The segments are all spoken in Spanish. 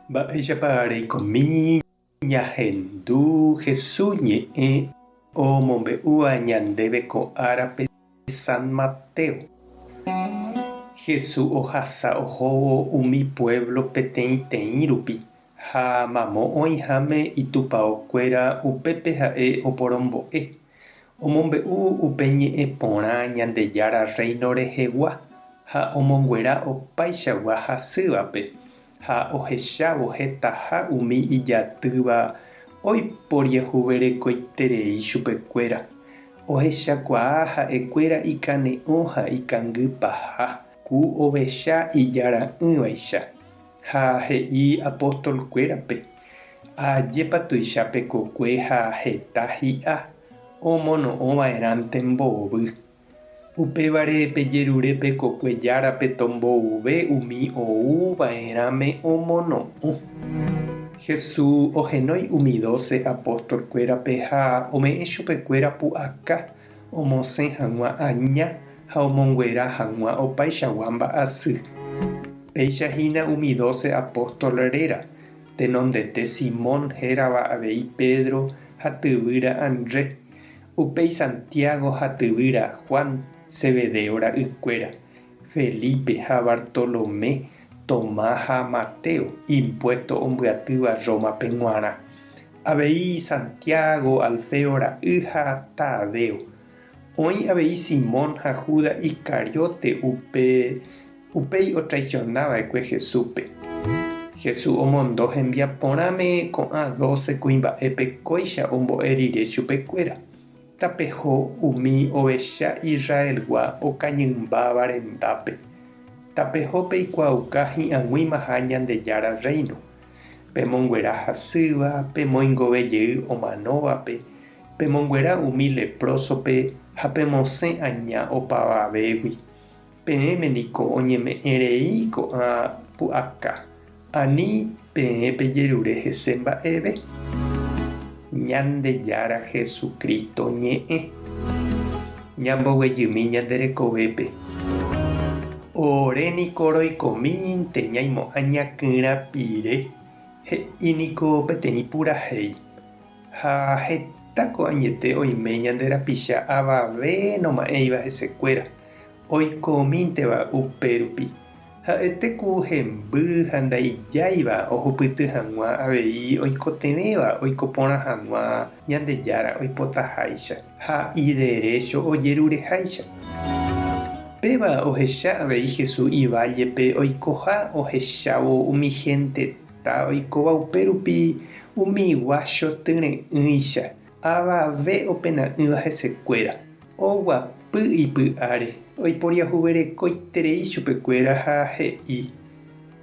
Mba'éichapa hendu Jesús ñe'ẽ omombe'úva ñandéve ko árape San Mateo. Jesús ohasa ohóvo umi pueblo peteĩteĩ rupi ha mamo oĩháme itupãokuéra upépe ha'e oporombo'e omombe'u upe ñe'ẽ porã Ñandejára Reino rehegua ha omonguera opaichagua hasývape ha ohechávo hetaha umi ijatýva oiporiahuverekoiterei chupekuéra ohechakuaa ha'ekuéra ikane'õ ha ikangy paha ku ovecha ijara'ỹvaicha ha he'i apostolkuérape ajépa tuichápe kokue ha heta hi'a omono'õva'erãnte mbovy. Upévare pejerurépe kokuejárape tombouve umi oúva'erãme omono'õ. Jesús ohenói umi 12 apostolkuérape ha ome'ẽ chupekuéra pu'aka omosẽ hag̃ua aña ha omonguera hag̃ua opaichagua mba'asy. Péichahína umi 12 apóstol réra tenondete Simón hérava avei Pedro ha tyvýra André, upéi Santiago ha tyvýra Juan Zebedeo ra'ykuéra, Felipe ha Bartolomé, Tomás ha Mateo, impuesto ombyatyva Rómape g̃uarã, avei Santiago, Alfeo ra'y ha Tadeo. Oĩ avei Simón ha Judas Iscariote upéi otraicionava'ekue Jesúspe. Jesús omondo hembiaporãme ko'ã 12 kuimba'épe kóicha ombo'e rire chupekuéra. Tapeho umi ovecha Israelgua okañymba rendápe. Tapehópe ikuauka hi'ag̃uimaha Ñandejára Reino. Pemonguera hasýva, pemoingovejey omanóvape, pemonguera umi leprosope ha pemosẽ aña opavavégui. Peẽme niko oñeme'ẽrei ko'ã pu'aka. Ani peẽ pejerure hese mba'eve. Ñandejára Jesucristo ñe'ẽ. Ñamboguejymi ñanderekovépe. Oréniko roikóminte ñaimo'ã ñakyrã pire he'íniko peteĩ purahéi. Ha hetáko añete oime ñanderapicha avave noma'ẽiva hesekuéra oikóminteva upérupi. Ha'etéku hemby ha ndaijáiva ohupyty hag̃ua avei oikotevẽva oikoporã hag̃ua Ñandejára oipotaháicha ha iderecho ojerureháicha. Péva ohecha avei Jesús ivállepe oikoha ohechávo umi genteta oikóva upérupi umi guacho tyre'ỹicha avave opena'ỹva hesekuéra oguapy ipy'áre oiporiahuverekoiterei chupekuéra ha he'i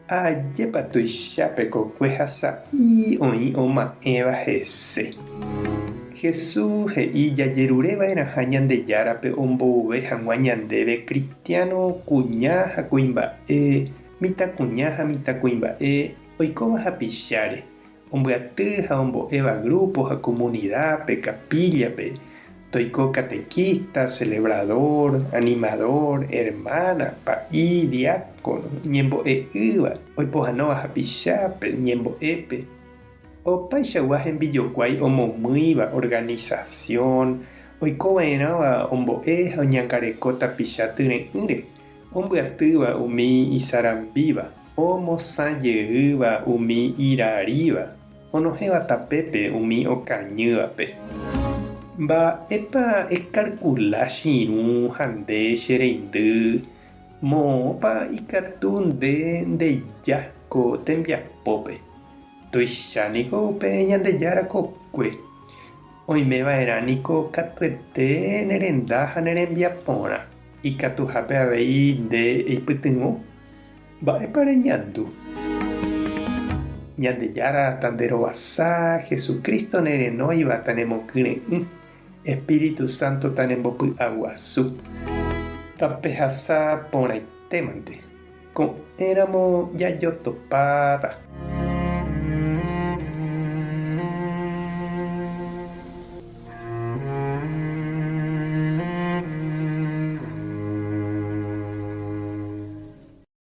ajépa tuichápe kokue hasa'i oĩ oma'ẽva hese. Jesús he'i jajerureva'erãha Ñandejárape ombouve hag̃ua ñandéve cristiano kuña ha kuimba'e, mitãkuña ha mitãkuimba'e oikóva hapicháre ombyaty ha ombo'éva grupo ha comunidápe, capíllape, toiko catequista, celebrador, animador, hermana, pa'i, diácono, ñembo'e'ỹva, oipohanóva hapichápe, ñembo'épe. Opaichagua hembijokuái omomýiva organización oikova'erãva ombo'e ha oñangareko tapicha tyre'ỹre, ombyatýva umi isarambíva, omosãjeýva umi iraríva, onohéva tapépe umi okañývape. Mba'épa ekarkula chiru ha nde che reindy moõpa ikatu nde ndejáko tembiapópe. Tuichaniko upe Ñandejára kokue. Oimeva'erãniko katuete nerenda ha nerembiaporã. Ikatuhápe avei nde eipytyvõ. Mba'épa reñandu. Ñandejára tanderovasa, Jesucristo nerenóiva tanemokyre'ỹ. Espíritu Santo tanembopy'aguasu. Tapehasa porãitémante. Ko'ẽramo jajotopáta.